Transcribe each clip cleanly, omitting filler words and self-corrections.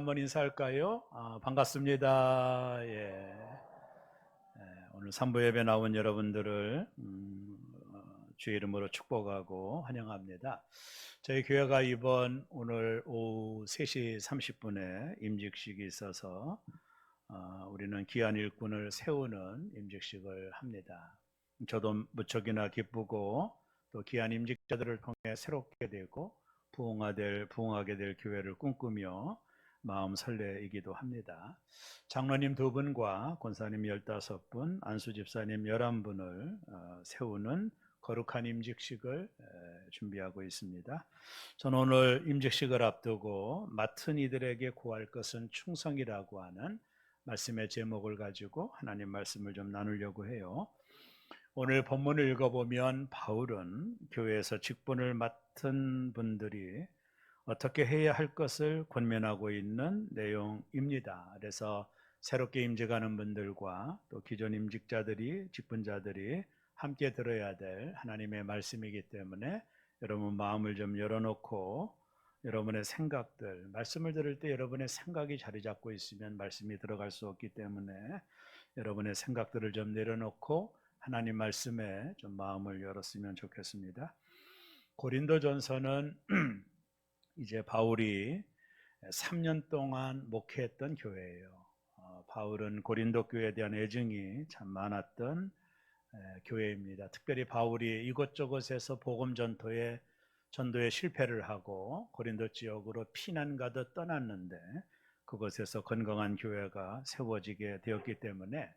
한번 인사할까요? 반갑습니다. 오늘 산부 예배 나온 여러분들을 주의 이름으로 축복하고 환영합니다. 저희 교회가 오늘 오후 3시 30분에 임직식이 있어서 우리는 귀한 일꾼을 세우는 임직식을 합니다. 저도 무척이나 기쁘고 또 귀한 임직자들을 통해 새롭게 되고 부흥하게 될 교회를 꿈꾸며 마음 설레이기도 합니다. 장로님 2분과 권사님 15분, 안수 집사님 11분을 세우는 거룩한 임직식을 준비하고 있습니다. 저는 오늘 임직식을 앞두고 맡은 이들에게 구할 것은 충성이라고 하는 말씀의 제목을 가지고 하나님 말씀을 좀 나누려고 해요. 오늘 본문을 읽어보면 바울은 교회에서 직분을 맡은 분들이 어떻게 해야 할 것을 권면하고 있는 내용입니다. 그래서 새롭게 임직하는 분들과 또 기존 임직자들이, 직분자들이 함께 들어야 될 하나님의 말씀이기 때문에 여러분 마음을 좀 열어놓고 여러분의 생각들, 말씀을 들을 때 여러분의 생각이 자리 잡고 있으면 말씀이 들어갈 수 없기 때문에 여러분의 생각들을 좀 내려놓고 하나님 말씀에 좀 마음을 열었으면 좋겠습니다. 고린도전서는 이제 바울이 3년 동안 목회했던 교회예요. 바울은 고린도 교회에 대한 애증이 참 많았던 교회입니다. 특별히 바울이 이곳저곳에서 복음 전도에 실패를 하고 고린도 지역으로 피난 가듯 떠났는데 그곳에서 건강한 교회가 세워지게 되었기 때문에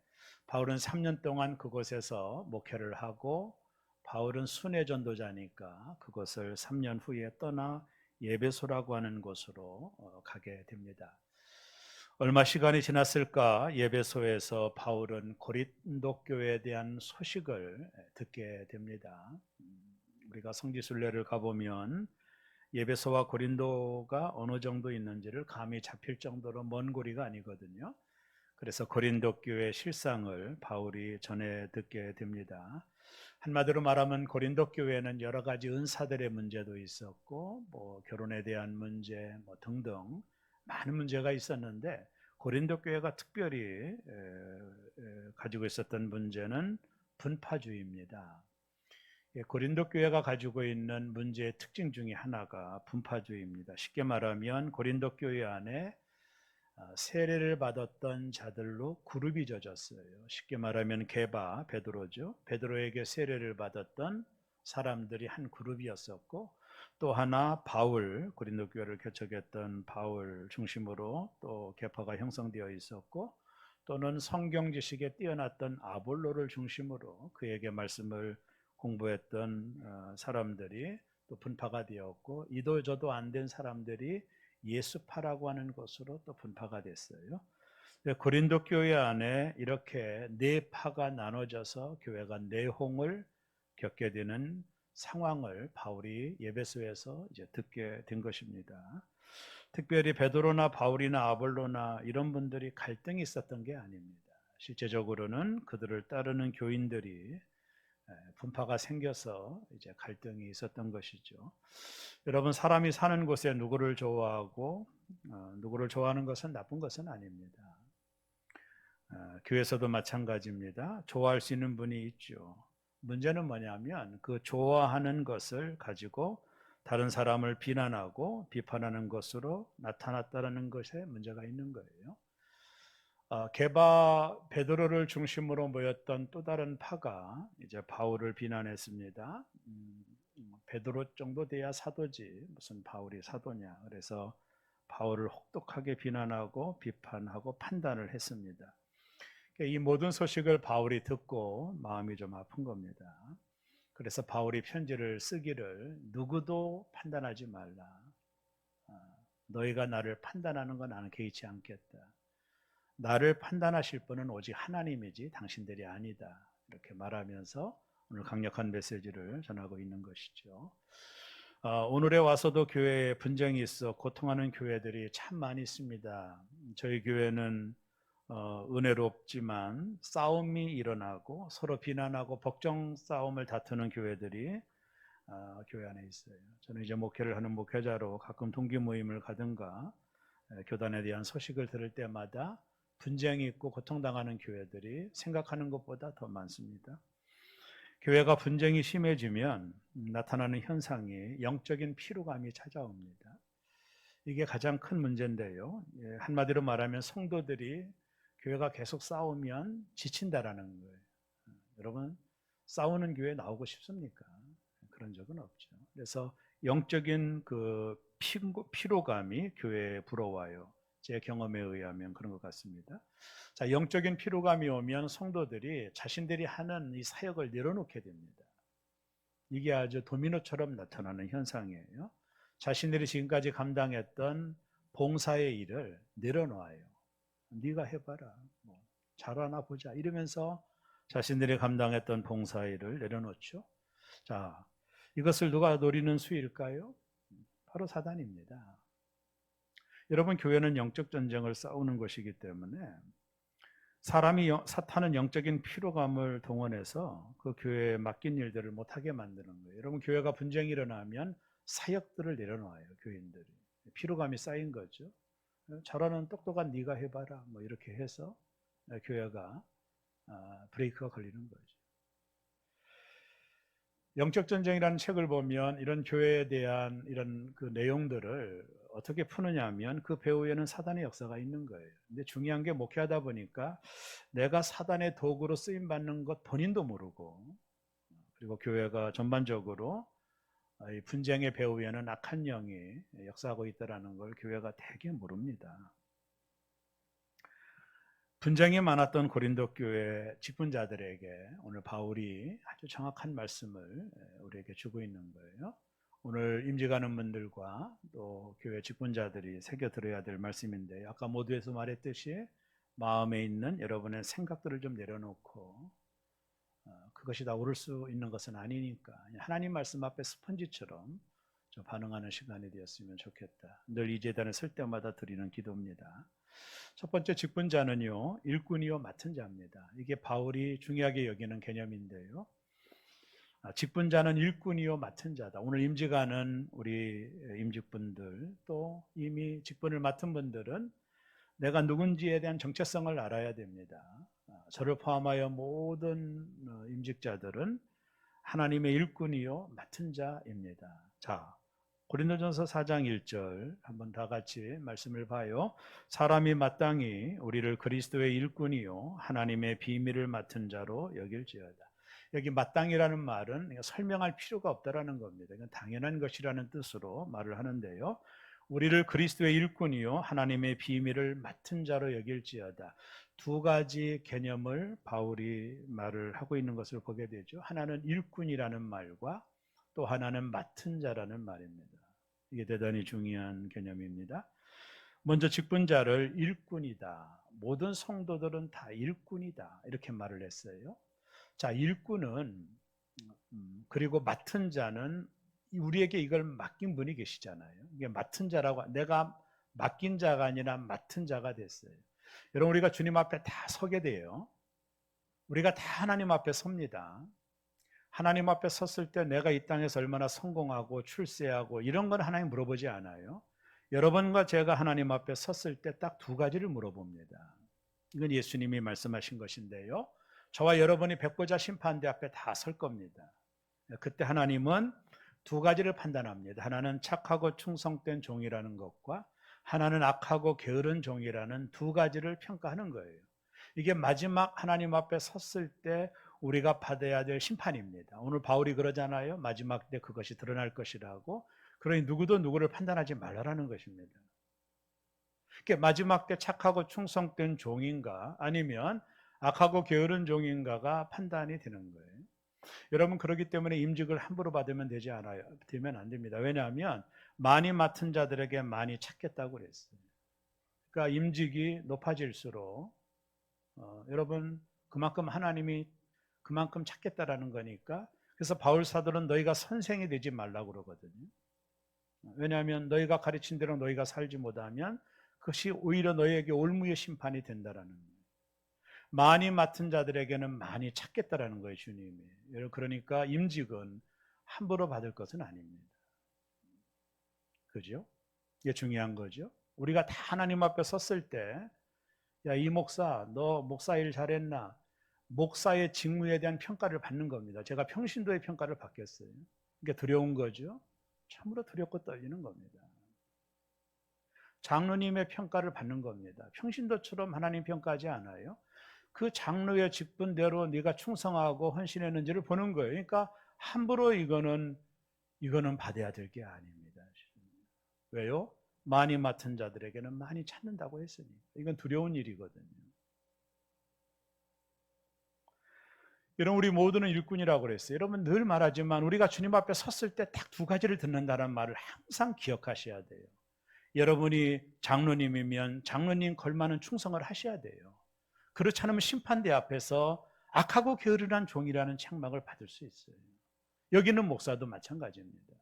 바울은 3년 동안 그곳에서 목회를 하고 바울은 순회 전도자니까 그것을 3년 후에 떠나 예배소라고 하는 곳으로 가게 됩니다. 얼마 시간이 지났을까 예배소에서 바울은 고린도 교회에 대한 소식을 듣게 됩니다. 우리가 성지순례를 가보면 예배소와 고린도가 어느 정도 있는지를 감이 잡힐 정도로 먼 거리가 아니거든요. 그래서 고린도 교회 실상을 바울이 전해 듣게 됩니다. 한마디로 말하면 고린도 교회는 여러 가지 은사들의 문제도 있었고 결혼에 대한 문제 등등 많은 문제가 있었는데 고린도 교회가 특별히 가지고 있었던 문제는 분파주의입니다. 고린도 교회가 가지고 있는 문제의 특징 중에 하나가 분파주의입니다. 쉽게 말하면 고린도 교회 안에 세례를 받았던 자들로 그룹이 져졌어요. 쉽게 말하면 게바, 베드로죠. 베드로에게 세례를 받았던 사람들이 한 그룹이었었고 또 하나 바울, 고린도 교회를 개척했던 바울 중심으로 또 계파가 형성되어 있었고 또는 성경 지식에 뛰어났던 아볼로를 중심으로 그에게 말씀을 공부했던 사람들이 또 분파가 되었고 이도저도 안 된 사람들이 예수파라고 하는 것으로 또 분파가 됐어요. 고린도 교회 안에 이렇게 네 파가 나눠져서 교회가 내홍을 겪게 되는 상황을 바울이 예배소에서 이제 듣게 된 것입니다. 특별히 베드로나 바울이나 아볼로나 이런 분들이 갈등이 있었던 게 아닙니다. 실제적으로는 그들을 따르는 교인들이 분파가 생겨서 이제 갈등이 있었던 것이죠. 여러분 사람이 사는 곳에 누구를 좋아하고 누구를 좋아하는 것은 나쁜 것은 아닙니다. 교회에서도 마찬가지입니다. 좋아할 수 있는 분이 있죠. 문제는 뭐냐면 그 좋아하는 것을 가지고 다른 사람을 비난하고 비판하는 것으로 나타났다는 것에 문제가 있는 거예요. 게바 베드로를 중심으로 모였던 또 다른 파가 이제 바울을 비난했습니다. 베드로 정도 돼야 사도지 무슨 바울이 사도냐. 그래서 바울을 혹독하게 비난하고 비판하고 판단을 했습니다. 이 모든 소식을 바울이 듣고 마음이 좀 아픈 겁니다. 그래서 바울이 편지를 쓰기를 누구도 판단하지 말라. 너희가 나를 판단하는 건 나는 개의치 않겠다. 나를 판단하실 분은 오직 하나님이지 당신들이 아니다. 이렇게 말하면서 오늘 강력한 메시지를 전하고 있는 것이죠. 오늘에 와서도 교회에 분쟁이 있어 고통하는 교회들이 참 많이 있습니다. 저희 교회는 은혜롭지만 싸움이 일어나고 서로 비난하고 법정 싸움을 다투는 교회들이 교회 안에 있어요. 저는 이제 목회를 하는 목회자로 가끔 동기 모임을 가든가 교단에 대한 소식을 들을 때마다 분쟁이 있고 고통당하는 교회들이 생각하는 것보다 더 많습니다. 교회가 분쟁이 심해지면 나타나는 현상이 영적인 피로감이 찾아옵니다. 이게 가장 큰 문제인데요. 한마디로 말하면 성도들이 교회가 계속 싸우면 지친다라는 거예요. 여러분, 싸우는 교회 나오고 싶습니까? 그런 적은 없죠. 그래서 영적인 그 피로감이 교회에 불어와요. 제 경험에 의하면 그런 것 같습니다. 자, 영적인 피로감이 오면 성도들이 자신들이 하는 이 사역을 내려놓게 됩니다. 이게 아주 도미노처럼 나타나는 현상이에요. 자신들이 지금까지 감당했던 봉사의 일을 내려놓아요. 네가 해봐라. 뭐 잘하나 보자. 이러면서 자신들이 감당했던 봉사의 일을 내려놓죠. 자, 이것을 누가 노리는 수일까요? 바로 사단입니다. 여러분, 교회는 영적 전쟁을 싸우는 것이기 때문에 사탄은 영적인 피로감을 동원해서 그 교회에 맡긴 일들을 못하게 만드는 거예요. 여러분, 교회가 분쟁이 일어나면 사역들을 내려놔요. 교인들이 피로감이 쌓인 거죠. 잘하는 똑똑한 네가 해봐라. 뭐 이렇게 해서 교회가 브레이크가 걸리는 거죠. 영적 전쟁이라는 책을 보면 이런 교회에 대한 이런 그 내용들을 어떻게 푸느냐 하면 그 배후에는 사단의 역사가 있는 거예요. 근데 중요한 게 목회하다 보니까 내가 사단의 도구로 쓰임 받는 것 본인도 모르고, 그리고 교회가 전반적으로 이 분쟁의 배후에는 악한 영이 역사하고 있다는 걸 교회가 되게 모릅니다. 분쟁이 많았던 고린도 교회 직분자들에게 오늘 바울이 아주 정확한 말씀을 우리에게 주고 있는 거예요. 오늘 임직하는 분들과 또 교회 직분자들이 새겨 들어야 될 말씀인데, 아까 모두에서 말했듯이 마음에 있는 여러분의 생각들을 좀 내려놓고, 그것이 다 옳을 수 있는 것은 아니니까 하나님 말씀 앞에 스펀지처럼 좀 반응하는 시간이 되었으면 좋겠다. 늘 이 제단에 설 때마다 드리는 기도입니다. 첫 번째 직분자는요, 일꾼이요 맡은 자입니다. 이게 바울이 중요하게 여기는 개념인데요. 직분자는 일꾼이요 맡은 자다. 오늘 임직하는 우리 임직분들, 또 이미 직분을 맡은 분들은 내가 누군지에 대한 정체성을 알아야 됩니다. 저를 포함하여 모든 임직자들은 하나님의 일꾼이요 맡은 자입니다. 자, 고린도전서 4장 1절 한번 다 같이 말씀을 봐요. 사람이 마땅히 우리를 그리스도의 일꾼이요 하나님의 비밀을 맡은 자로 여길지어다. 여기 마땅이라는 말은 설명할 필요가 없다라는 겁니다. 이건 당연한 것이라는 뜻으로 말을 하는데요. 우리를 그리스도의 일꾼이요 하나님의 비밀을 맡은 자로 여길지어다. 두 가지 개념을 바울이 말을 하고 있는 것을 보게 되죠. 하나는 일꾼이라는 말과 또 하나는 맡은 자라는 말입니다. 이게 대단히 중요한 개념입니다. 먼저 직분자를 일꾼이다. 모든 성도들은 다 일꾼이다. 이렇게 말을 했어요. 자, 일꾼은 그리고 맡은 자는 우리에게 이걸 맡긴 분이 계시잖아요. 이게 맡은 자라고, 내가 맡긴 자가 아니라 맡은 자가 됐어요. 여러분, 우리가 주님 앞에 다 서게 돼요. 우리가 다 하나님 앞에 섭니다. 하나님 앞에 섰을 때 내가 이 땅에서 얼마나 성공하고 출세하고 이런 건 하나님 물어보지 않아요. 여러분과 제가 하나님 앞에 섰을 때 딱 두 가지를 물어봅니다. 이건 예수님이 말씀하신 것인데요. 저와 여러분이 백보자 심판대 앞에 다 설 겁니다. 그때 하나님은 두 가지를 판단합니다. 하나는 착하고 충성된 종이라는 것과 하나는 악하고 게으른 종이라는 두 가지를 평가하는 거예요. 이게 마지막 하나님 앞에 섰을 때 우리가 받아야 될 심판입니다. 오늘 바울이 그러잖아요. 마지막 때 그것이 드러날 것이라고. 그러니 누구도 누구를 판단하지 말라는 것입니다. 그러니까 마지막 때 착하고 충성된 종인가 아니면 악하고 게으른 종인가가 판단이 되는 거예요. 여러분, 그렇기 때문에 임직을 함부로 받으면 되면 안 됩니다. 왜냐하면 많이 맡은 자들에게 많이 찾겠다고 그랬어요. 그러니까 임직이 높아질수록 여러분 그만큼 하나님이 그만큼 찾겠다라는 거니까. 그래서 바울 사도는 너희가 선생이 되지 말라고 그러거든요. 왜냐하면 너희가 가르친 대로 너희가 살지 못하면 그것이 오히려 너희에게 올무의 심판이 된다라는 거예요. 많이 맡은 자들에게는 많이 찾겠다라는 거예요, 주님이. 그러니까 임직은 함부로 받을 것은 아닙니다. 그죠? 이게 중요한 거죠. 우리가 다 하나님 앞에 섰을 때, 야, 이 목사, 너 목사 일 잘했나? 목사의 직무에 대한 평가를 받는 겁니다. 제가 평신도의 평가를 받겠어요. 그러니까 두려운 거죠. 참으로 두렵고 떨리는 겁니다. 장로님의 평가를 받는 겁니다. 평신도처럼 하나님 평가하지 않아요. 그 장로의 직분대로 네가 충성하고 헌신했는지를 보는 거예요. 그러니까 함부로 이거는 받아야 될 게 아닙니다. 왜요? 많이 맡은 자들에게는 많이 찾는다고 했으니까. 이건 두려운 일이거든요. 여러분, 우리 모두는 일꾼이라고 그랬어요. 여러분, 늘 말하지만 우리가 주님 앞에 섰을 때 딱 두 가지를 듣는다는 말을 항상 기억하셔야 돼요. 여러분이 장로님이면 장로님 걸맞는 충성을 하셔야 돼요. 그렇지 않으면 심판대 앞에서 악하고 게으르한 종이라는 책망을 받을 수 있어요. 여기는 목사도 마찬가지입니다.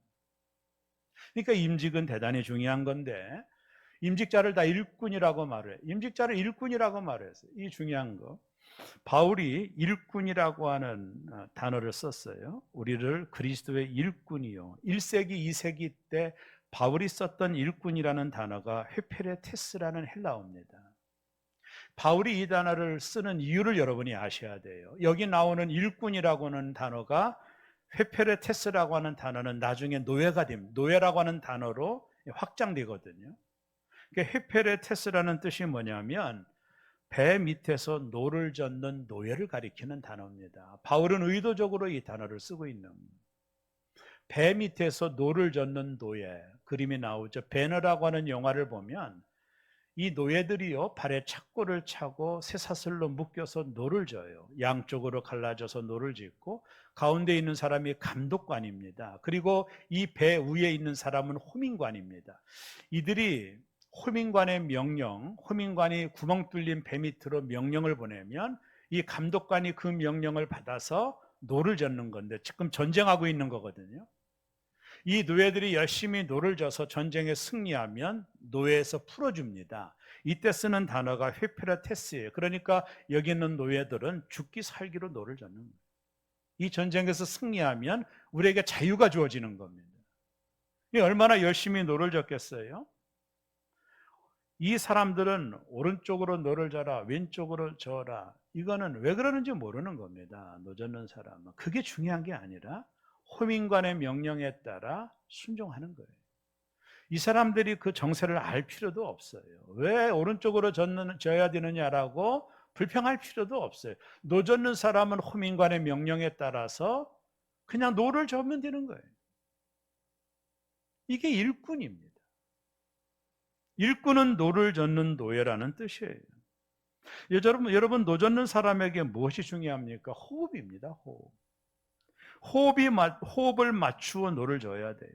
그러니까 임직은 대단히 중요한 건데, 임직자를 다 일꾼이라고 말해요. 임직자를 일꾼이라고 말했어요. 이 중요한 거. 바울이 일꾼이라고 하는 단어를 썼어요. 우리를 그리스도의 일꾼이요. 1세기, 2세기 때 바울이 썼던 일꾼이라는 단어가 헤페레테스라는 헬라어입니다. 바울이 이 단어를 쓰는 이유를 여러분이 아셔야 돼요. 여기 나오는 일꾼이라고 하는 단어가, 헤페레테스라고 하는 단어는 나중에 노예가 됩니다. 노예라고 하는 단어로 확장되거든요. 그러니까 헤페레테스라는 뜻이 뭐냐면 배 밑에서 노를 젓는 노예를 가리키는 단어입니다. 바울은 의도적으로 이 단어를 쓰고 있는, 배 밑에서 노를 젓는 노예, 그림이 나오죠. 배너라고 하는 영화를 보면 이 노예들이요, 발에 착고를 차고 쇠사슬로 묶여서 노를 져요. 양쪽으로 갈라져서 노를 짓고, 가운데 있는 사람이 감독관입니다. 그리고 이 배 위에 있는 사람은 호민관입니다. 이들이 호민관의 명령, 호민관이 구멍 뚫린 배 밑으로 명령을 보내면 이 감독관이 그 명령을 받아서 노를 젓는 건데, 지금 전쟁하고 있는 거거든요. 이 노예들이 열심히 노를 져서 전쟁에 승리하면 노예에서 풀어줍니다. 이때 쓰는 단어가 헤페라테스예요. 그러니까 여기 있는 노예들은 죽기 살기로 노를 젓는 거예요. 이 전쟁에서 승리하면 우리에게 자유가 주어지는 겁니다. 얼마나 열심히 노를 젓겠어요? 이 사람들은 오른쪽으로 노를 져라, 왼쪽으로 져라. 이거는 왜 그러는지 모르는 겁니다. 노 젓는 사람은. 그게 중요한 게 아니라 호민관의 명령에 따라 순종하는 거예요. 이 사람들이 그 정세를 알 필요도 없어요. 왜 오른쪽으로 져야 되느냐라고 불평할 필요도 없어요. 노 젓는 사람은 호민관의 명령에 따라서 그냥 노를 젓으면 되는 거예요. 이게 일꾼입니다. 일꾼은 노를 젓는 노예라는 뜻이에요. 여러분, 노 젓는 사람에게 무엇이 중요합니까? 호흡입니다. 호흡. 호흡을 맞추어 노를 져야 돼요.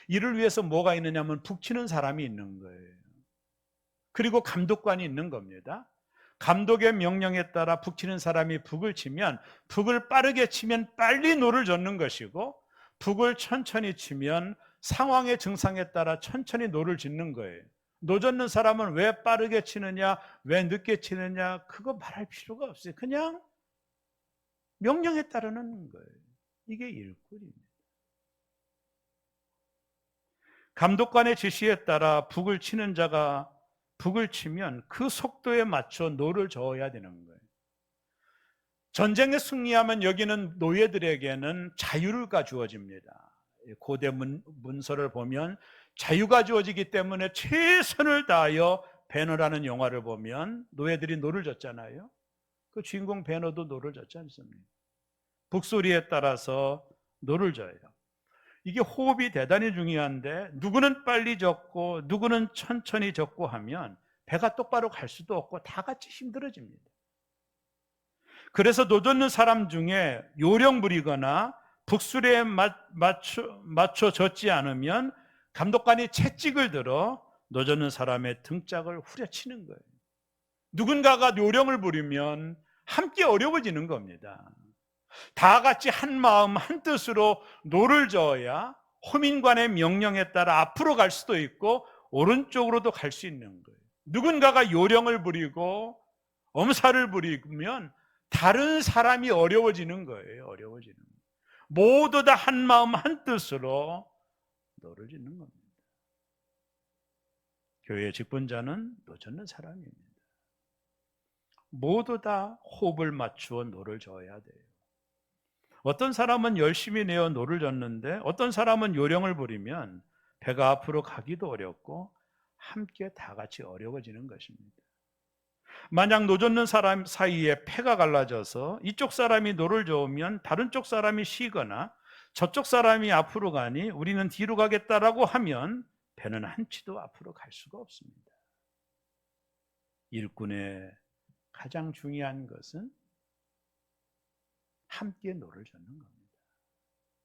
이를 위해서 뭐가 있느냐면 북치는 사람이 있는 거예요. 그리고 감독관이 있는 겁니다. 감독의 명령에 따라 북치는 사람이 북을 치면, 북을 빠르게 치면 빨리 노를 젓는 것이고, 북을 천천히 치면 상황의 증상에 따라 천천히 노를 짓는 거예요. 노 젓는 사람은 왜 빠르게 치느냐, 왜 늦게 치느냐, 그거 말할 필요가 없어요. 그냥 명령에 따르는 거예요. 이게 일꾼입니다. 감독관의 지시에 따라 북을 치는 자가 북을 치면 그 속도에 맞춰 노를 저어야 되는 거예요. 전쟁에 승리하면 여기는 노예들에게는 자유가 주어집니다. 고대 문서를 보면 자유가 주어지기 때문에 최선을 다하여, 배너라는 영화를 보면 노예들이 노를 젓잖아요. 그 주인공 배너도 노를 젓지 않습니까? 북소리에 따라서 노를 져요. 이게 호흡이 대단히 중요한데, 누구는 빨리 젓고 누구는 천천히 젓고 하면 배가 똑바로 갈 수도 없고 다 같이 힘들어집니다. 그래서 노 젓는 사람 중에 요령 부리거나 북소리에 맞춰 젓지 않으면 감독관이 채찍을 들어 노 젓는 사람의 등짝을 후려치는 거예요. 누군가가 요령을 부리면 함께 어려워지는 겁니다. 다 같이 한 마음 한 뜻으로 노를 저어야 호민관의 명령에 따라 앞으로 갈 수도 있고 오른쪽으로도 갈 수 있는 거예요. 누군가가 요령을 부리고 엄살을 부리면 다른 사람이 어려워지는 거예요. 어려워지는 거예요. 모두 다 한 마음 한 뜻으로 노를 짓는 겁니다. 교회의 직분자는 노젓는 사람입니다. 모두 다 호흡을 맞추어 노를 저어야 돼요. 어떤 사람은 열심히 내어 노를 젓는데 어떤 사람은 요령을 부리면 배가 앞으로 가기도 어렵고 함께 다 같이 어려워지는 것입니다. 만약 노 젓는 사람 사이에 패가 갈라져서 이쪽 사람이 노를 저으면 다른 쪽 사람이 쉬거나 저쪽 사람이 앞으로 가니 우리는 뒤로 가겠다라고 하면 배는 한치도 앞으로 갈 수가 없습니다. 일꾼의 가장 중요한 것은 함께 노를 젓는 겁니다.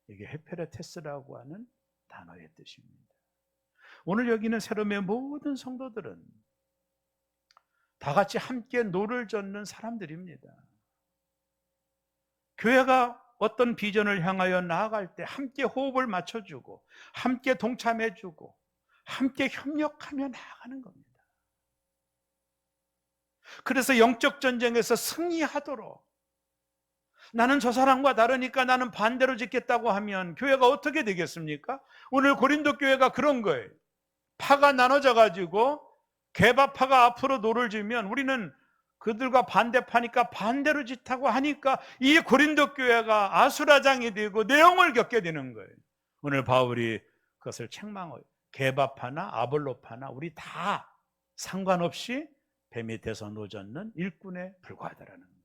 이게 헤페레테스라고 하는 단어의 뜻입니다. 오늘 여기는 새롬의 모든 성도들은 다 같이 함께 노를 젓는 사람들입니다. 교회가 어떤 비전을 향하여 나아갈 때 함께 호흡을 맞춰주고 함께 동참해주고 함께 협력하며 나아가는 겁니다. 그래서 영적 전쟁에서 승리하도록 나는 저 사람과 다르니까 나는 반대로 짓겠다고 하면 교회가 어떻게 되겠습니까? 오늘 고린도 교회가 그런 거예요. 파가 나눠져 가지고 개바파가 앞으로 노를 지면 우리는 그들과 반대파니까 반대로 짓하고 하니까 이 고린도 교회가 아수라장이 되고 내용을 겪게 되는 거예요. 오늘 바울이 그것을 책망해요. 개바파나 아볼로파나 우리 다 상관없이 배 밑에서 노젓는 일꾼에 불과하다라는 거예요.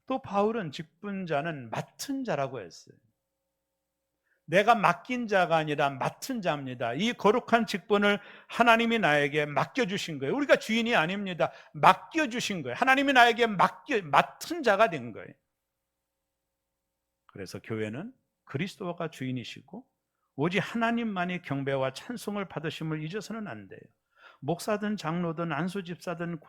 또 바울은 직분자는 맡은 자라고 했어요. 내가 맡긴 자가 아니라 맡은 자입니다. 이 거룩한 직분을 하나님이 나에게 맡겨주신 거예요. 우리가 주인이 아닙니다. 맡겨주신 거예요. 하나님이 나에게 맡은 자가 된 거예요. 그래서 교회는 그리스도가 주인이시고 오직 하나님만이 경배와 찬송을 받으심을 잊어서는 안 돼요. 목사든 장로든 안수집사든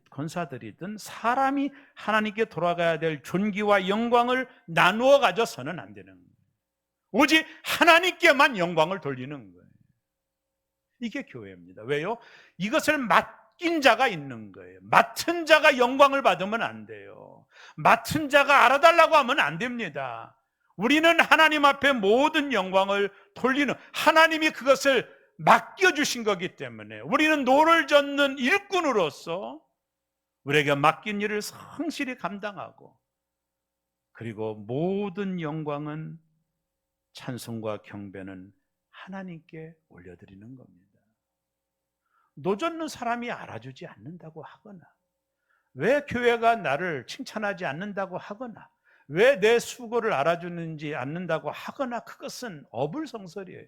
권사들이든 사람이 하나님께 돌아가야 될 존귀와 영광을 나누어 가져서는 안 되는 거예요. 오직 하나님께만 영광을 돌리는 거예요. 이게 교회입니다. 왜요? 이것을 맡긴 자가 있는 거예요. 맡은 자가 영광을 받으면 안 돼요. 맡은 자가 알아달라고 하면 안 됩니다. 우리는 하나님 앞에 모든 영광을 돌리는, 하나님이 그것을 맡겨주신 거기 때문에 우리는 노를 젓는 일꾼으로서 우리에게 맡긴 일을 성실히 감당하고, 그리고 모든 영광은 찬송과 경배는 하나님께 올려드리는 겁니다. 노젓는 사람이 알아주지 않는다고 하거나, 왜 교회가 나를 칭찬하지 않는다고 하거나, 왜 내 수고를 알아주는지 않는다고 하거나, 그것은 어불성설이에요.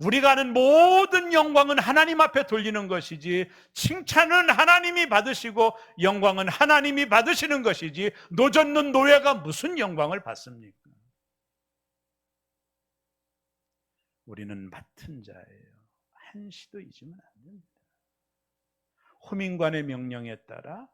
우리가 하는 모든 영광은 하나님 앞에 돌리는 것이지, 칭찬은 하나님이 받으시고 영광은 하나님이 받으시는 것이지, 노젓는 노예가 무슨 영광을 받습니까? 우리는 맡은 자예요. 한시도 잊으면 안 됩니다. 호민관의 명령에 따라,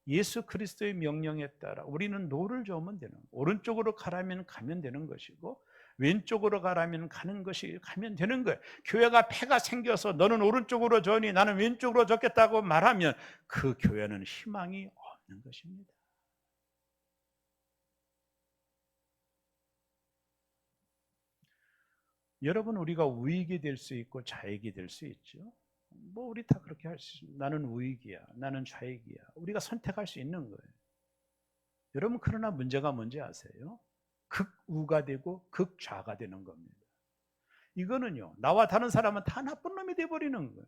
예수 그리스도의 명령에 따라 우리는 노를 저으면 되는 거예요. 오른쪽으로 가라면 가면 되는 것이고, 왼쪽으로 가면 되는 거예요. 교회가 폐가 생겨서 너는 오른쪽으로 저니 나는 왼쪽으로 젓겠다고 말하면 그 교회는 희망이 없는 것입니다. 여러분, 우리가 우익이 될 수 있고 좌익이 될 수 있죠. 우리 다 그렇게 할 수 있습니다. 나는 우익이야, 나는 좌익이야. 우리가 선택할 수 있는 거예요. 여러분, 그러나 문제가 뭔지 아세요? 극우가 되고 극좌가 되는 겁니다. 이거는요, 나와 다른 사람은 다 나쁜 놈이 돼버리는 거예요.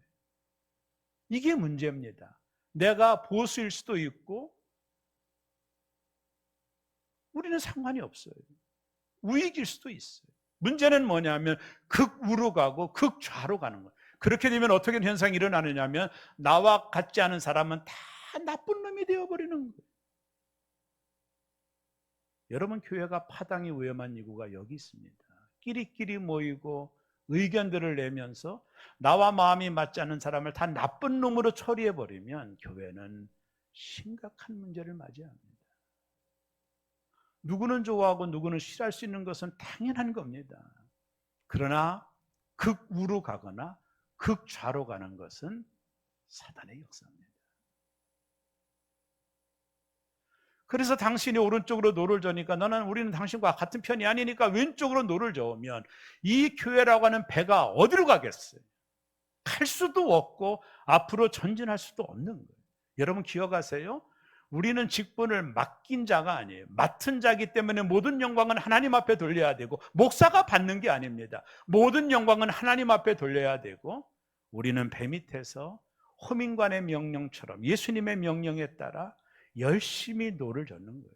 이게 문제입니다. 내가 보수일 수도 있고 우리는 상관이 없어요. 우익일 수도 있어요. 문제는 뭐냐면 극우로 가고 극좌로 가는 거예요. 그렇게 되면 어떻게 현상이 일어나느냐면 나와 같지 않은 사람은 다 나쁜 놈이 되어버리는 거예요. 여러분, 교회가 파당이 위험한 이유가 여기 있습니다. 끼리끼리 모이고 의견들을 내면서 나와 마음이 맞지 않는 사람을 다 나쁜 놈으로 처리해버리면 교회는 심각한 문제를 맞이합니다. 누구는 좋아하고 누구는 싫어할 수 있는 것은 당연한 겁니다. 그러나 극우로 가거나 극좌로 가는 것은 사단의 역사입니다. 그래서 당신이 오른쪽으로 노를 저니까 우리는 당신과 같은 편이 아니니까 왼쪽으로 노를 저으면 이 교회라고 하는 배가 어디로 가겠어요? 갈 수도 없고 앞으로 전진할 수도 없는 거예요. 여러분 기억하세요? 우리는 직분을 맡긴 자가 아니에요. 맡은 자이기 때문에 모든 영광은 하나님 앞에 돌려야 되고, 목사가 받는 게 아닙니다. 모든 영광은 하나님 앞에 돌려야 되고, 우리는 배 밑에서 호민관의 명령처럼 예수님의 명령에 따라 열심히 노를 젓는 거예요.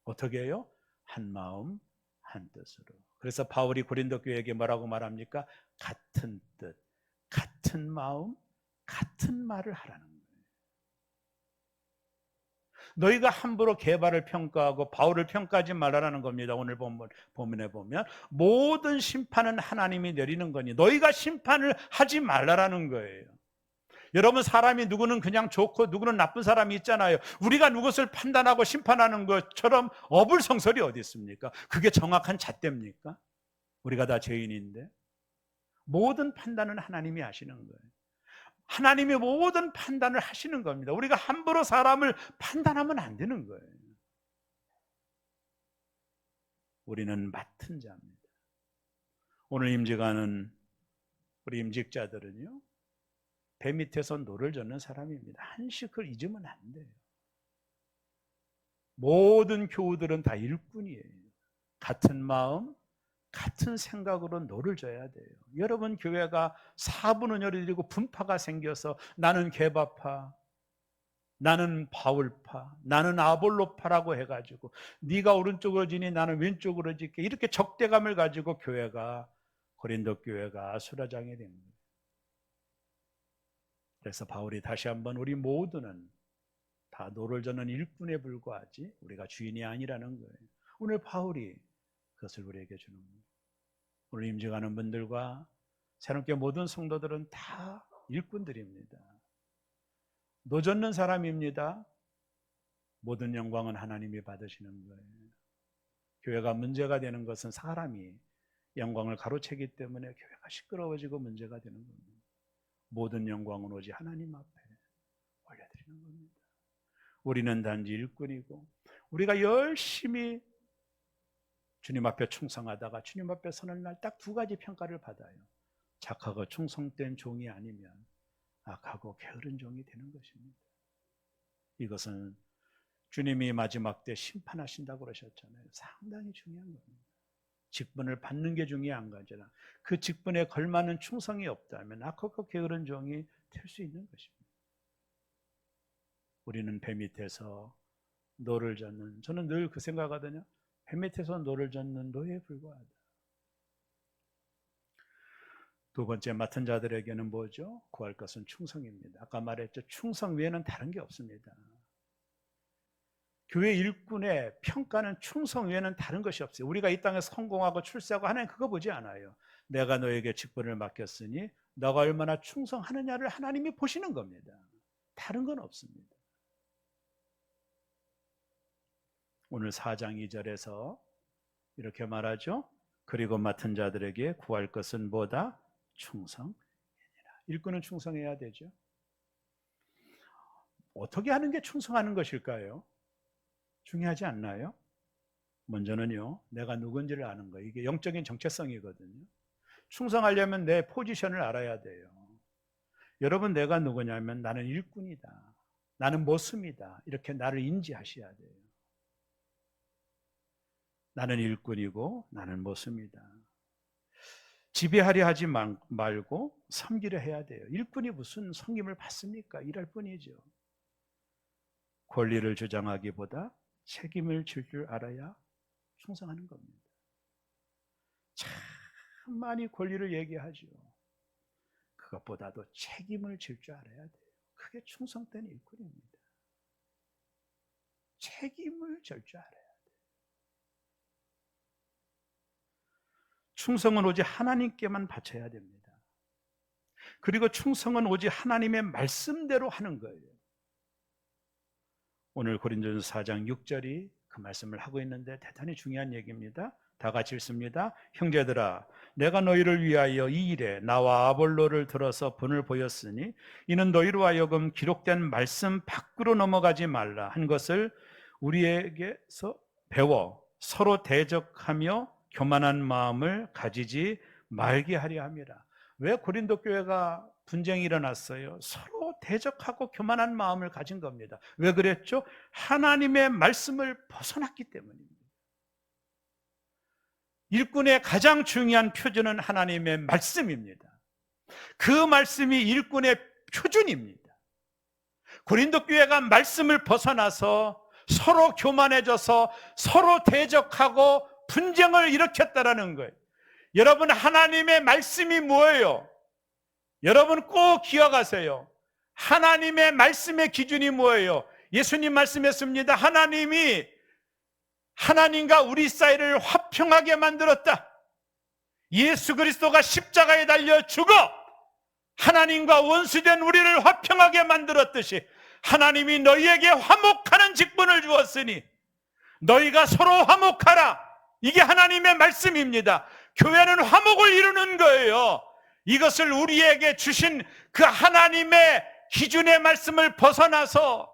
어떻게 해요? 한 마음 한 뜻으로. 그래서 바울이 고린도 교회에게 뭐라고 말합니까? 같은 뜻, 같은 마음, 같은 말을 하라는 거예요. 너희가 함부로 게바를 평가하고 바울을 평가하지 말라는 겁니다. 오늘 본문에 보면 모든 심판은 하나님이 내리는 거니 너희가 심판을 하지 말라는 거예요. 여러분, 사람이 누구는 그냥 좋고 누구는 나쁜 사람이 있잖아요. 우리가 누구를 판단하고 심판하는 것처럼 어불성설이 어디 있습니까? 그게 정확한 잣대입니까? 우리가 다 죄인인데. 모든 판단은 하나님이 하시는 거예요. 하나님이 모든 판단을 하시는 겁니다. 우리가 함부로 사람을 판단하면 안 되는 거예요. 우리는 맡은 자입니다. 오늘 임직하는 우리 임직자들은요, 배 밑에서 노를 젓는 사람입니다. 한식을 잊으면 안 돼요. 모든 교우들은 다 일꾼이에요. 같은 마음, 같은 생각으로 노를 져야 돼요. 여러분 교회가 사분은혈이 되고 분파가 생겨서 나는 게바파, 나는 바울파, 나는 아볼로파라고 해가지고 네가 오른쪽으로 지니 나는 왼쪽으로 짓게, 이렇게 적대감을 가지고 교회가, 고린도 교회가 아수라장이 된 거예요. 그래서 바울이 다시 한번 우리 모두는 다 노를 젓는 일꾼에 불과하지 우리가 주인이 아니라는 거예요. 오늘 바울이 그것을 우리에게 주는 거예요. 오늘 임직하는 분들과 새롭게 모든 성도들은 다 일꾼들입니다. 노 젓는 사람입니다. 모든 영광은 하나님이 받으시는 거예요. 교회가 문제가 되는 것은 사람이 영광을 가로채기 때문에 교회가 시끄러워지고 문제가 되는 겁니다. 모든 영광은 오직 하나님 앞에 올려드리는 겁니다. 우리는 단지 일꾼이고 우리가 열심히 주님 앞에 충성하다가 주님 앞에 서는 날 딱 두 가지 평가를 받아요. 착하고 충성된 종이 아니면 악하고 게으른 종이 되는 것입니다. 이것은 주님이 마지막 때 심판하신다고 그러셨잖아요. 상당히 중요한 겁니다. 직분을 받는 게 중요한 거잖아. 그 직분에 걸맞는 충성이 없다면 악하고 게으른 종이 될 수 있는 것입니다. 우리는 배 밑에서 노를 젓는, 저는 늘 그 생각하거든요. 배 밑에서 노를 젓는 노예에 불과하다. 두 번째, 맡은 자들에게는 뭐죠? 구할 것은 충성입니다. 아까 말했죠. 충성 외에는 다른 게 없습니다. 교회 일꾼의 평가는 충성 외에는 다른 것이 없어요. 우리가 이 땅에서 성공하고 출세하고 하나님 그거 보지 않아요. 내가 너에게 직분을 맡겼으니 너가 얼마나 충성하느냐를 하나님이 보시는 겁니다. 다른 건 없습니다. 오늘 4장 2절에서 이렇게 말하죠. 그리고 맡은 자들에게 구할 것은 뭐다? 충성이니라. 일꾼은 충성해야 되죠. 어떻게 하는 게 충성하는 것일까요? 중요하지 않나요? 먼저는요, 내가 누군지를 아는 거예요. 이게 영적인 정체성이거든요. 충성하려면 내 포지션을 알아야 돼요. 여러분, 내가 누구냐면 나는 일꾼이다, 나는 모습이다, 이렇게 나를 인지하셔야 돼요. 나는 일꾼이고 나는 모습이다. 지배하려 하지 말고 섬기려 해야 돼요. 일꾼이 무슨 섬김을 받습니까? 일할 뿐이죠. 권리를 주장하기보다 책임을 질 줄 알아야 충성하는 겁니다. 참 많이 권리를 얘기하죠. 그것보다도 책임을 질 줄 알아야 돼요. 그게 충성된 일꾼입니다. 책임을 질 줄 알아야 돼요. 충성은 오직 하나님께만 바쳐야 됩니다. 그리고 충성은 오직 하나님의 말씀대로 하는 거예요. 오늘 고린도전서 4장 6절이 그 말씀을 하고 있는데 대단히 중요한 얘기입니다. 다 같이 읽습니다. 형제들아, 내가 너희를 위하여 이 일에 나와 아볼로를 들어서 본을 보였으니 이는 너희로 하여금 기록된 말씀 밖으로 넘어가지 말라 한 것을 우리에게서 배워 서로 대적하며 교만한 마음을 가지지 말게 하려 함이라. 왜 고린도 교회가 분쟁이 일어났어요? 서로 대적하고 교만한 마음을 가진 겁니다. 왜 그랬죠? 하나님의 말씀을 벗어났기 때문입니다. 일꾼의 가장 중요한 표준은 하나님의 말씀입니다. 그 말씀이 일꾼의 표준입니다. 고린도 교회가 말씀을 벗어나서 서로 교만해져서 서로 대적하고 분쟁을 일으켰다라는 거예요. 여러분, 하나님의 말씀이 뭐예요? 여러분 꼭 기억하세요. 하나님의 말씀의 기준이 뭐예요? 예수님 말씀했습니다. 하나님이 하나님과 우리 사이를 화평하게 만들었다. 예수 그리스도가 십자가에 달려 죽어 하나님과 원수된 우리를 화평하게 만들었듯이 하나님이 너희에게 화목하는 직분을 주었으니 너희가 서로 화목하라. 이게 하나님의 말씀입니다. 교회는 화목을 이루는 거예요. 이것을 우리에게 주신 그 하나님의 기준의 말씀을 벗어나서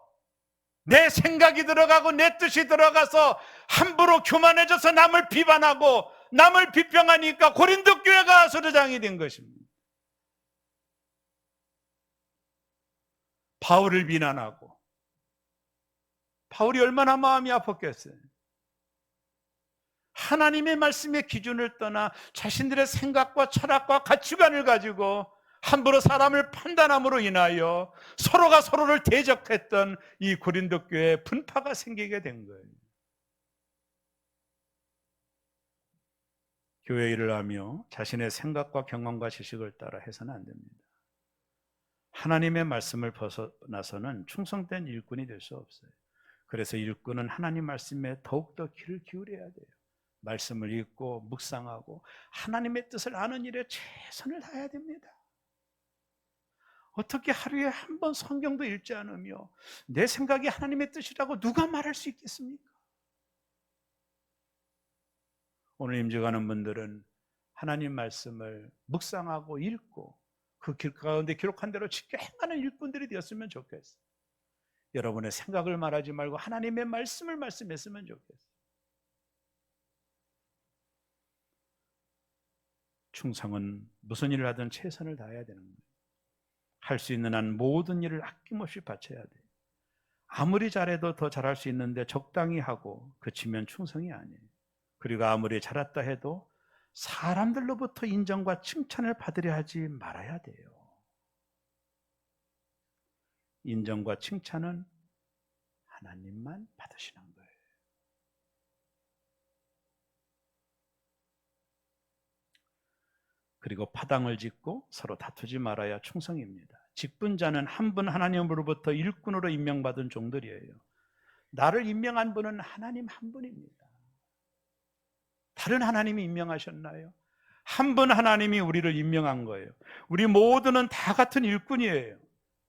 내 생각이 들어가고 내 뜻이 들어가서 함부로 교만해져서 남을 비판하고 남을 비평하니까 고린도 교회가 소르장이 된 것입니다. 바울을 비난하고, 바울이 얼마나 마음이 아팠겠어요. 하나님의 말씀의 기준을 떠나 자신들의 생각과 철학과 가치관을 가지고 함부로 사람을 판단함으로 인하여 서로가 서로를 대적했던 이 고린도 교회에 분파가 생기게 된 거예요. 교회 일을 하며 자신의 생각과 경험과 지식을 따라 해서는 안 됩니다. 하나님의 말씀을 벗어나서는 충성된 일꾼이 될 수 없어요. 그래서 일꾼은 하나님 말씀에 더욱더 귀를 기울여야 돼요. 말씀을 읽고 묵상하고 하나님의 뜻을 아는 일에 최선을 다해야 됩니다. 어떻게 하루에 한 번 성경도 읽지 않으며 내 생각이 하나님의 뜻이라고 누가 말할 수 있겠습니까? 오늘 임직하는 분들은 하나님 말씀을 묵상하고 읽고 그 길 가운데 기록한 대로 지켜 행하는 일꾼들이 되었으면 좋겠어요. 여러분의 생각을 말하지 말고 하나님의 말씀을 말씀했으면 좋겠어요. 충성은 무슨 일을 하든 최선을 다해야 되는 거예요. 할 수 있는 한 모든 일을 아낌없이 바쳐야 돼요. 아무리 잘해도 더 잘할 수 있는데 적당히 하고 그치면 충성이 아니에요. 그리고 아무리 잘했다 해도 사람들로부터 인정과 칭찬을 받으려 하지 말아야 돼요. 인정과 칭찬은 하나님만 받으시는 거예요. 그리고 파당을 짓고 서로 다투지 말아야 충성입니다. 직분자는 한 분 하나님으로부터 일꾼으로 임명받은 종들이에요. 나를 임명한 분은 하나님 한 분입니다. 다른 하나님이 임명하셨나요? 한 분 하나님이 우리를 임명한 거예요. 우리 모두는 다 같은 일꾼이에요.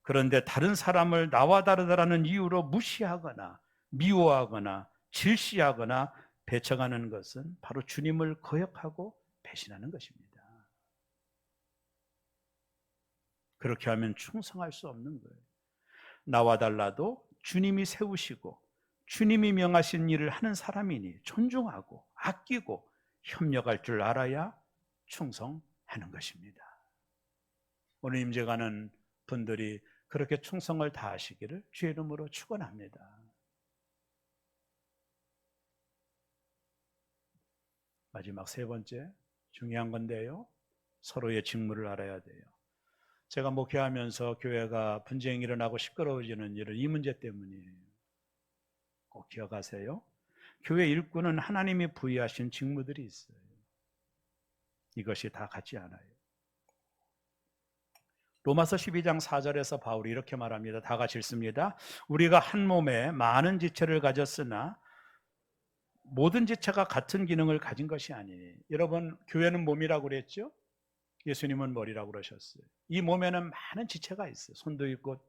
그런데 다른 사람을 나와 다르다라는 이유로 무시하거나 미워하거나 질시하거나 배척하는 것은 바로 주님을 거역하고 배신하는 것입니다. 그렇게 하면 충성할 수 없는 거예요. 나와 달라도 주님이 세우시고 주님이 명하신 일을 하는 사람이니 존중하고 아끼고 협력할 줄 알아야 충성하는 것입니다. 오늘 임재가는 분들이 그렇게 충성을 다하시기를 주의 이름으로 축원합니다. 마지막 세 번째 중요한 건데요, 서로의 직무를 알아야 돼요. 제가 목회하면서 교회가 분쟁이 일어나고 시끄러워지는 일은 이 문제 때문이에요. 꼭 기억하세요. 교회 일꾼은 하나님이 부여하신 직무들이 있어요. 이것이 다 같지 않아요. 로마서 12장 4절에서 바울이 이렇게 말합니다. 다 같이 읽습니다. 우리가 한 몸에 많은 지체를 가졌으나 모든 지체가 같은 기능을 가진 것이 아니니. 여러분, 교회는 몸이라고 그랬죠? 예수님은 머리라고 그러셨어요. 이 몸에는 많은 지체가 있어요. 손도 있고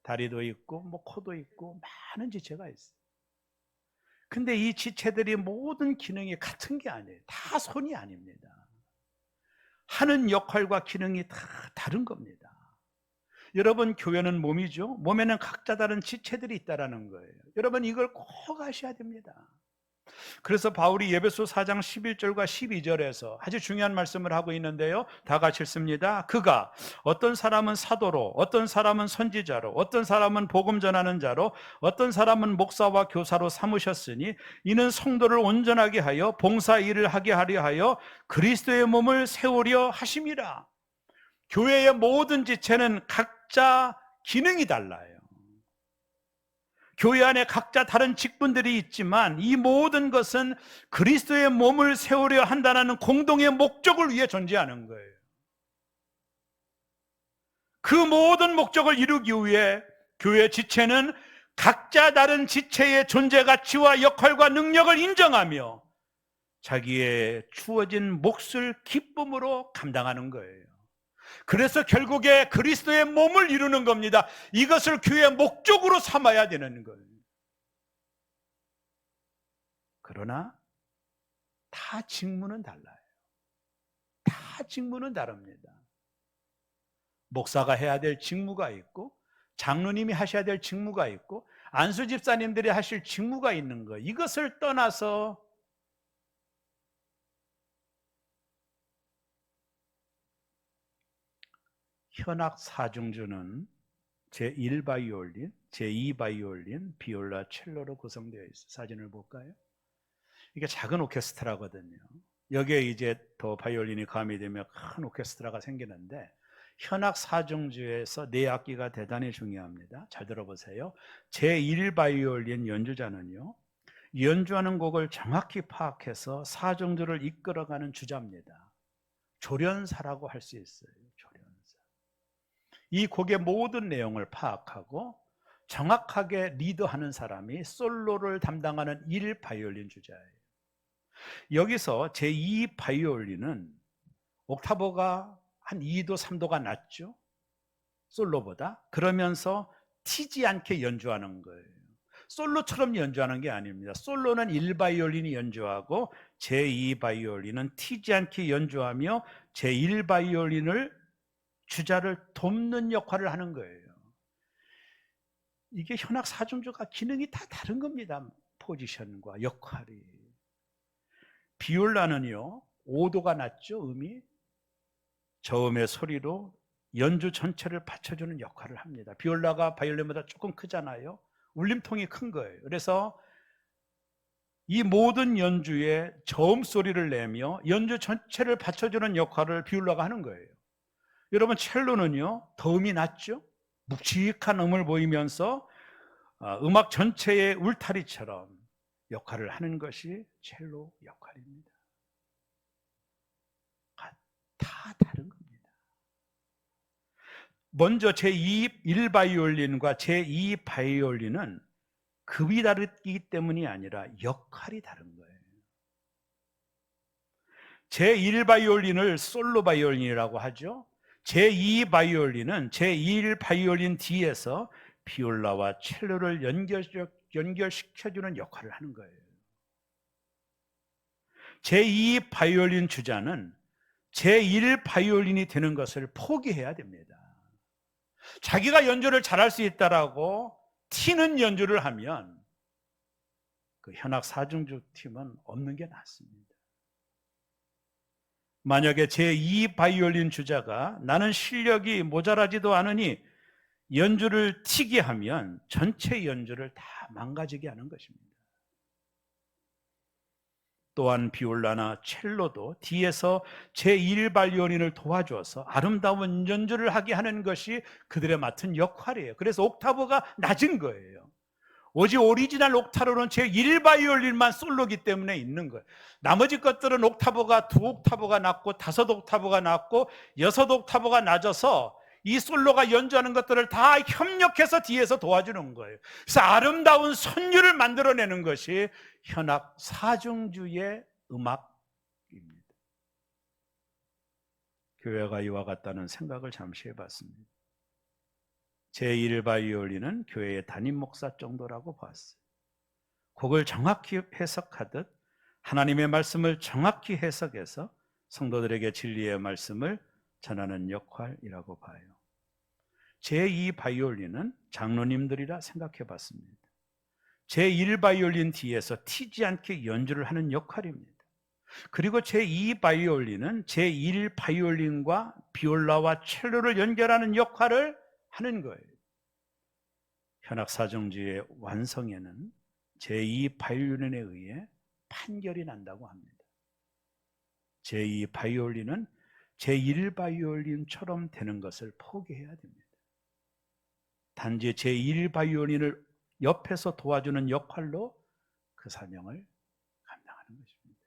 다리도 있고 뭐 코도 있고 많은 지체가 있어요. 근데 이 지체들이 모든 기능이 같은 게 아니에요. 다 손이 아닙니다. 하는 역할과 기능이 다 다른 겁니다. 여러분, 교회는 몸이죠. 몸에는 각자 다른 지체들이 있다라는 거예요. 여러분, 이걸 꼭 아셔야 됩니다. 그래서 바울이 에베소 4장 11절과 12절에서 아주 중요한 말씀을 하고 있는데요. 다 같이 읽습니다. 그가 어떤 사람은 사도로, 어떤 사람은 선지자로, 어떤 사람은 복음 전하는 자로, 어떤 사람은 목사와 교사로 삼으셨으니 이는 성도를 온전하게 하여 봉사 일을 하게 하려 하여 그리스도의 몸을 세우려 하심이라. 교회의 모든 지체는 각자 기능이 달라요. 교회 안에 각자 다른 직분들이 있지만 이 모든 것은 그리스도의 몸을 세우려 한다는 공동의 목적을 위해 존재하는 거예요. 그 모든 목적을 이루기 위해 교회 지체는 각자 다른 지체의 존재 가치와 역할과 능력을 인정하며 자기의 주어진 몫을 기쁨으로 감당하는 거예요. 그래서 결국에 그리스도의 몸을 이루는 겁니다. 이것을 교회의 목적으로 삼아야 되는 거예요. 그러나 다 직무는 달라요. 다 직무는 다릅니다. 목사가 해야 될 직무가 있고, 장로님이 하셔야 될 직무가 있고, 안수 집사님들이 하실 직무가 있는 거. 이것을 떠나서 현악 사중주는 제1바이올린, 제2바이올린, 비올라, 첼로로 구성되어 있어요. 사진을 볼까요? 이게 작은 오케스트라거든요. 여기에 이제 더 바이올린이 가미되면 큰 오케스트라가 생기는데, 현악 사중주에서 네 악기가 대단히 중요합니다. 잘 들어보세요. 제1바이올린 연주자는요, 연주하는 곡을 정확히 파악해서 사중주를 이끌어가는 주자입니다. 조련사라고 할 수 있어요. 조련사. 이 곡의 모든 내용을 파악하고 정확하게 리드하는 사람이 솔로를 담당하는 1바이올린 주자예요. 여기서 제2 바이올린은 옥타브가 한 2도 3도가 낮죠, 솔로보다. 그러면서 튀지 않게 연주하는 거예요. 솔로처럼 연주하는 게 아닙니다. 솔로는 1바이올린이 연주하고 제2바이올린은 튀지 않게 연주하며 제1바이올린을 주자를 돕는 역할을 하는 거예요. 이게 현악 사중주가 기능이 다 다른 겁니다. 포지션과 역할이. 비올라는요 5도가 낮죠, 음이. 저음의 소리로 연주 전체를 받쳐주는 역할을 합니다. 비올라가 바이올린보다 조금 크잖아요. 울림통이 큰 거예요. 그래서 이 모든 연주에 저음 소리를 내며 연주 전체를 받쳐주는 역할을 비올라가 하는 거예요. 여러분, 첼로는요 더음이 낮죠. 묵직한 음을 보이면서 음악 전체의 울타리처럼 역할을 하는 것이 첼로 역할입니다. 다 다른 겁니다. 먼저 제1바이올린과 제2바이올린은 급이 다르기 때문이 아니라 역할이 다른 거예요. 제1바이올린을 솔로 바이올린이라고 하죠. 제2바이올린은 제1바이올린 뒤에서 비올라와 첼로를 연결시켜주는 역할을 하는 거예요. 제2바이올린 주자는 제1바이올린이 되는 것을 포기해야 됩니다. 자기가 연주를 잘할 수 있다라고 튀는 연주를 하면 그 현악 사중주 팀은 없는 게 낫습니다. 만약에 제2바이올린 주자가 나는 실력이 모자라지도 않으니 연주를 튀게 하면 전체 연주를 다 망가지게 하는 것입니다. 또한 비올라나 첼로도 뒤에서 제1바이올린을 도와줘서 아름다운 연주를 하게 하는 것이 그들의 맡은 역할이에요. 그래서 옥타브가 낮은 거예요. 오직 오리지널 옥타브는 제1바이올린만 솔로기 때문에 있는 거예요. 나머지 것들은 옥타브가 2옥타브가 낮고 5옥타브가 낮고 6옥타브가 낮아서 이 솔로가 연주하는 것들을 다 협력해서 뒤에서 도와주는 거예요. 그래서 아름다운 선율을 만들어내는 것이 현악 사중주의 음악입니다. 교회가 이와 같다는 생각을 잠시 해봤습니다. 제1바이올린은 교회의 담임 목사 정도라고 봤어요. 곡을 정확히 해석하듯 하나님의 말씀을 정확히 해석해서 성도들에게 진리의 말씀을 전하는 역할이라고 봐요. 제2 바이올린은 장로님들이라 생각해 봤습니다. 제1 바이올린 뒤에서 튀지 않게 연주를 하는 역할입니다. 그리고 제2 바이올린은 제1 바이올린과 비올라와 첼로를 연결하는 역할을 하는 거예요. 현악사정주의 완성에는 제2 바이올린에 의해 판결이 난다고 합니다. 제2 바이올린은 제1 바이올린처럼 되는 것을 포기해야 됩니다. 단지 제1 바이올린을 옆에서 도와주는 역할로 그 사명을 감당하는 것입니다.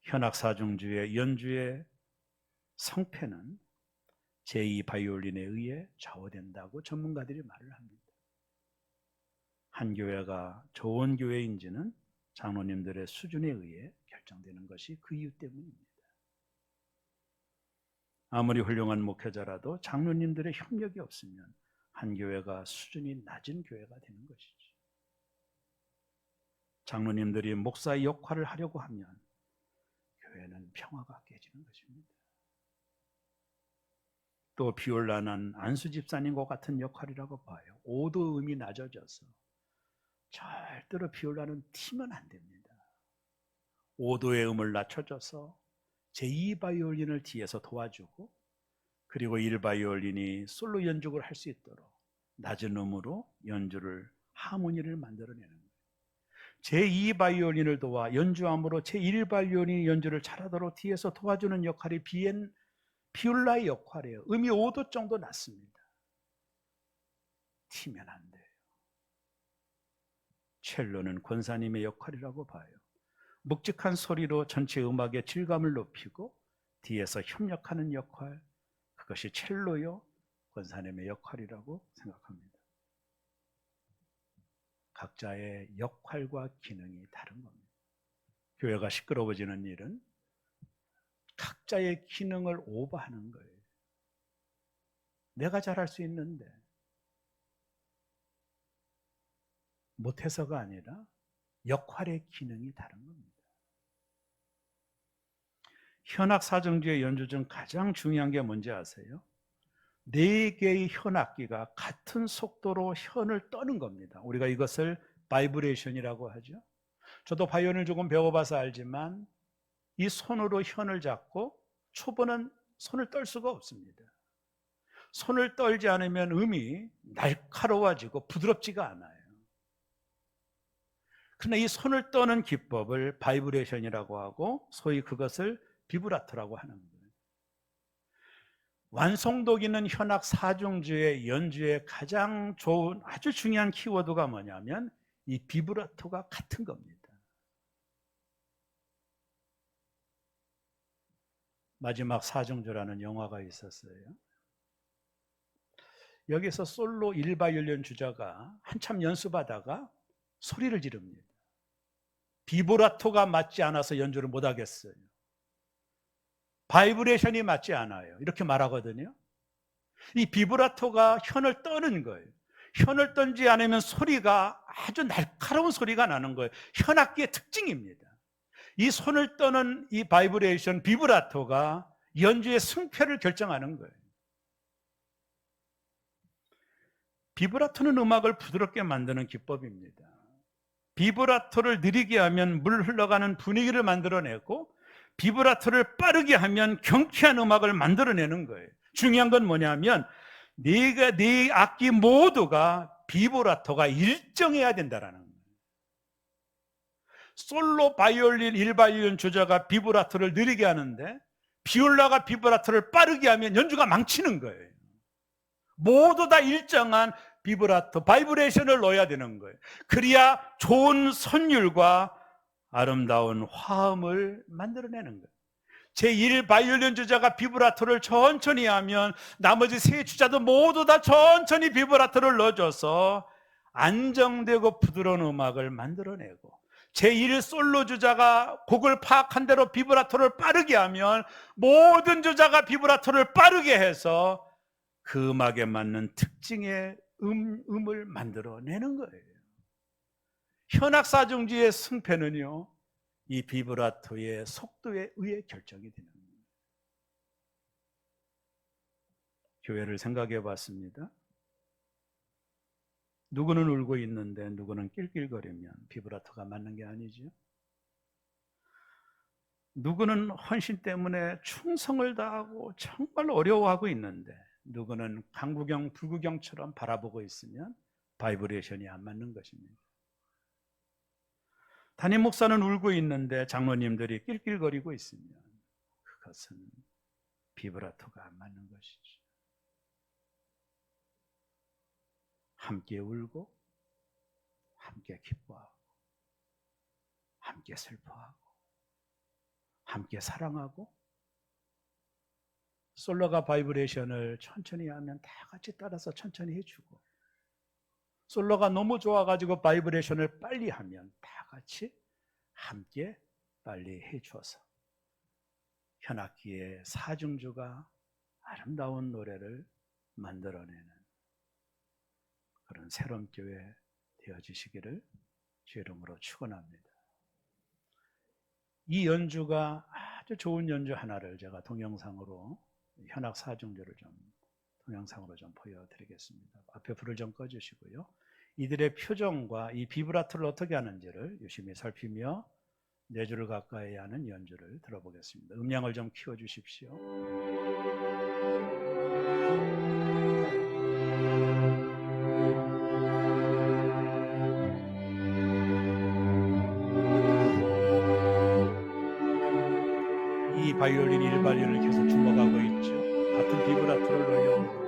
현악사중주의 연주의 성패는 제2 바이올린에 의해 좌우된다고 전문가들이 말을 합니다. 한 교회가 좋은 교회인지는 장로님들의 수준에 의해 결정되는 것이 그 이유 때문입니다. 아무리 훌륭한 목회자라도 장로님들의 협력이 없으면 한 교회가 수준이 낮은 교회가 되는 것이죠. 장로님들이 목사의 역할을 하려고 하면 교회는 평화가 깨지는 것입니다. 또 비올라는 안수 집사님과 같은 역할이라고 봐요. 오도음이 낮아져서 절대로 비올라는 튀면 안 됩니다. 오도의 음을 낮춰줘서 제2 바이올린을 뒤에서 도와주고, 그리고 1 바이올린이 솔로 연주를 할 수 있도록 낮은 음으로 연주를, 하모니를 만들어내는 거예요. 제2 바이올린을 도와 연주함으로 제1 바이올린이 연주를 잘하도록 뒤에서 도와주는 역할이 비올라의 역할이에요. 음이 5도 정도 낮습니다. 튀면 안 돼요. 첼로는 권사님의 역할이라고 봐요. 묵직한 소리로 전체 음악의 질감을 높이고 뒤에서 협력하는 역할, 그것이 첼로요 권사님의 역할이라고 생각합니다. 각자의 역할과 기능이 다른 겁니다. 교회가 시끄러워지는 일은 각자의 기능을 오버하는 거예요. 내가 잘할 수 있는데 못해서가 아니라 역할의 기능이 다른 겁니다. 현악사정주의 연주 중 가장 중요한 게 뭔지 아세요? 4개의 현악기가 같은 속도로 현을 떠는 겁니다. 우리가 이것을 바이브레이션이라고 하죠. 저도 바이올린을 조금 배워봐서 알지만 이 손으로 현을 잡고 초보는 손을 떨 수가 없습니다. 손을 떨지 않으면 음이 날카로워지고 부드럽지가 않아요. 그러나 이 손을 떠는 기법을 바이브레이션이라고 하고 소위 그것을 비브라토라고 하는 거예요. 완성도 있는 현악 사중주의 연주의 가장 좋은 아주 중요한 키워드가 뭐냐면 이 비브라토가 같은 겁니다. 마지막 사중주라는 영화가 있었어요. 여기서 솔로 1바이올린 주자가 한참 연습하다가 소리를 지릅니다. 비브라토가 맞지 않아서 연주를 못하겠어요. 바이브레이션이 맞지 않아요. 이렇게 말하거든요. 이 비브라토가 현을 떠는 거예요. 현을 떠지 않으면 소리가 아주 날카로운 소리가 나는 거예요. 현악기의 특징입니다. 이 손을 떠는 이 바이브레이션, 비브라토가 연주의 승패를 결정하는 거예요. 비브라토는 음악을 부드럽게 만드는 기법입니다. 비브라토를 느리게 하면 물 흘러가는 분위기를 만들어내고 비브라토를 빠르게 하면 경쾌한 음악을 만들어내는 거예요. 중요한 건 뭐냐면 네 악기 모두가 비브라토가 일정해야 된다는 거예요. 솔로 바이올린 1바이올린 주자가 비브라토를 느리게 하는데 비올라가 비브라토를 빠르게 하면 연주가 망치는 거예요. 모두 다 일정한 비브라토, 바이브레이션을 넣어야 되는 거예요. 그래야 좋은 선율과 아름다운 화음을 만들어내는 거예요. 제1 바이올린 주자가 비브라토를 천천히 하면 나머지 세 주자도 모두 다 천천히 비브라토를 넣어줘서 안정되고 부드러운 음악을 만들어내고, 제1 솔로 주자가 곡을 파악한 대로 비브라토를 빠르게 하면 모든 주자가 비브라토를 빠르게 해서 그 음악에 맞는 특징의 음을 만들어내는 거예요. 현악사중주의 승패는요, 이 비브라토의 속도에 의해 결정이 되는 거예요. 교회를 생각해 봤습니다. 누구는 울고 있는데 누구는 낄낄거리면 비브라토가 맞는 게 아니죠. 누구는 헌신 때문에 충성을 다하고 정말 어려워하고 있는데 누구는 강구경, 불구경처럼 바라보고 있으면 바이브레이션이 안 맞는 것입니다. 담임 목사는 울고 있는데 장로님들이 낄낄거리고 있으면 그것은 비브라토가 안 맞는 것이죠. 함께 울고 함께 기뻐하고 함께 슬퍼하고 함께 사랑하고 솔로가 바이브레이션을 천천히 하면 다 같이 따라서 천천히 해주고 솔로가 너무 좋아가지고 바이브레이션을 빨리 하면 다 같이 함께 빨리 해줘서 현악기의 사중주가 아름다운 노래를 만들어내는 그런 새로운 교회 되어지시기를 주의 이름으로 축원합니다. 이 연주가 아주 좋은 연주 하나를 제가 동영상으로 현악 사중주를 좀 동영상으로 좀 보여드리겠습니다. 앞에 불을 좀 꺼주시고요. 이들의 표정과 이 비브라토를 어떻게 하는지를 유심히 살피며 4줄을 가까이 하는 연주를 들어보겠습니다. 음량을 좀 키워주십시오. 이 바이올린 1바이올린을 계속 주목하고 있죠. 같은 비브라토를 넣으려고.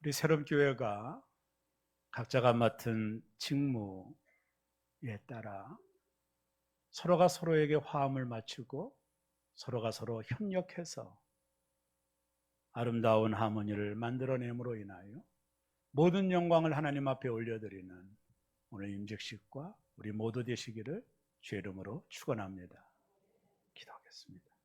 우리 새롬교회가 각자가 맡은 직무에 따라 서로가 서로에게 화음을 맞추고 서로가 서로 협력해서 아름다운 하모니를 만들어냄으로 인하여 모든 영광을 하나님 앞에 올려드리는 오늘 임직식과 우리 모두 되시기를 주의 이름으로 축원합니다. 기도하겠습니다.